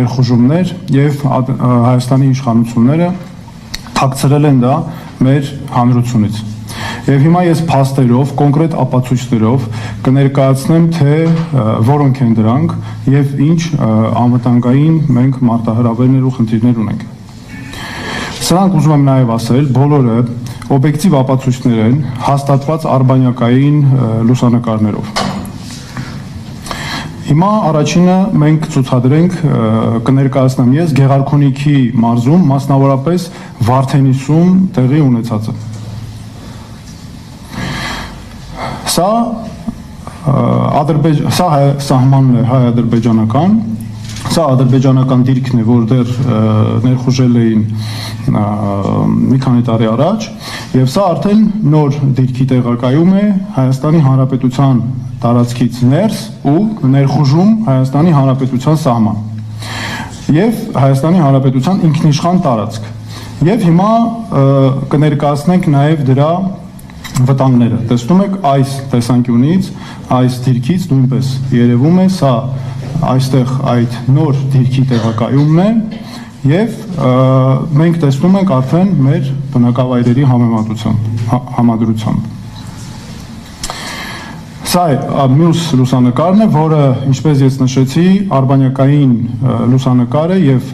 ներխուժումներ եւ Հայաստանի իշխանությունները թաքցրել են դա մեր հանրությունից։ Եվ հիմա ես փաստերով, կոնկրետ ապացույցներով կներկայացնեմ, թե որոնք են դրանք եւ ինչ անվտանգային մենք մարտահրավերներ ու խնդիրներ ունենք։ Սրանք ուզում եմ նաեւ ասել, բոլորը օբյեկտիվ ապացույցներ են հաստատված արբանյակային լուսանկարներով։ Հիմա առաջինը մենք ցուցադրենք կներկայացնեմ ես Գեղարքունիքի մարզում, մասնավորապես Վարդենիսում տեղի ունեցածը։ Սա սահմանն է հայ-ադրբեջանական, սա ադրբեջանական դիրքն է, որ դեռ ներխուժել էին մի քանի տարի առաջ, եւ սա արդեն նոր դիրքի տեղակայում է Հայաստանի Հանրապետության տարածքից ներս ու ներխուժում Հայաստանի Հանրապետության սահման եւ Հայաստանի Հանրապետության ինքնիշխան տարածք։ Եվ հիմա կներկայացնենք նաեւ դրա վտանգները։ Տեսնում եք այս տեսանկյունից, այս դիրքից նույնպես երևում է սա այստեղ այդ նոր դիրքի տեղակայումն է եւ մենք տեսնում ենք արդեն մեր բնակավայրերի համադրությամբ։ Սա է մյուս լուսանկարն է, որը, ինչպես ես նշեցի, արբանյակային լուսանկար է եւ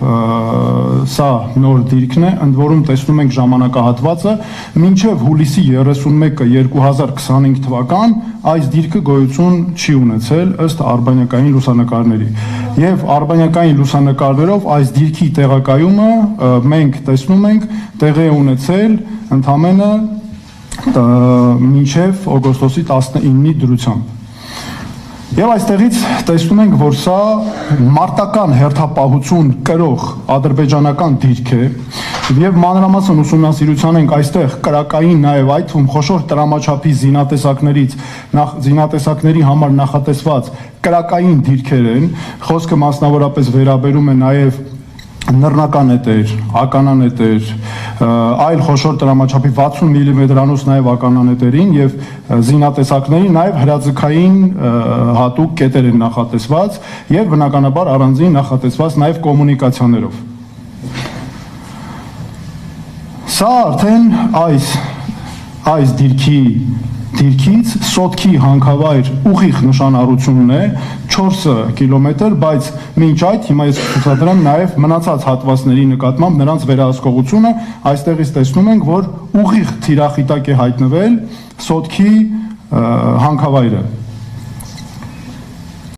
սա նոր դիրքն է, ընդ որում տեսնում ենք ժամանակահատվածը, մինչեւ հուլիսի 31-ը 2025 թվական այս դիրքը գոյություն չի ունեցել ըստ արբանյակային լուսանկարների։ Եվ արբանյակային լուսանկարներով այս դիրքի տեղակայումը մենք տեսնում ենք տեղի է ունեցել ընդամենը մինչև օգոստոսի 19-ի դրությամբ։ Եվ այստեղից տեսնում ենք, որ սա մարտական հերթապահություն կրող ադրբեջանական դիրք է եւ մանրամասն ուսումնասիրության ենք այստեղ կրակային նաեւ այդ թվում խոշոր տրամաչափի զինատեսակների համար նախատեսված կրակային դիրքեր են, խոսքը մասնավորապես վերաբերում է նաեւ նռնականետեր, ականանետեր, այլ խոշոր տրամաչափի 60 մմ-անոց նաև ականանետերին եւ զինատեսակների նաև հրաձգային հատուկ կետեր են նախատեսված եւ բնականաբար առանձին նախատեսված նաև կոմունիկացիաներով։ Սա արդեն այս դիրքից Սոտքի հանքավայր ուղիղ նշանառությունն է 4 կիլոմետր, բայց մինչ այդ հիմա ես ցուցադրեմ նաև մնացած հատվածների նկատմամբ նրանց վերահսկողությունը, այստեղից տեսնում ենք, որ ուղիղ թիրախիտակ է հայտնվել Սոտքի հանքավայրը։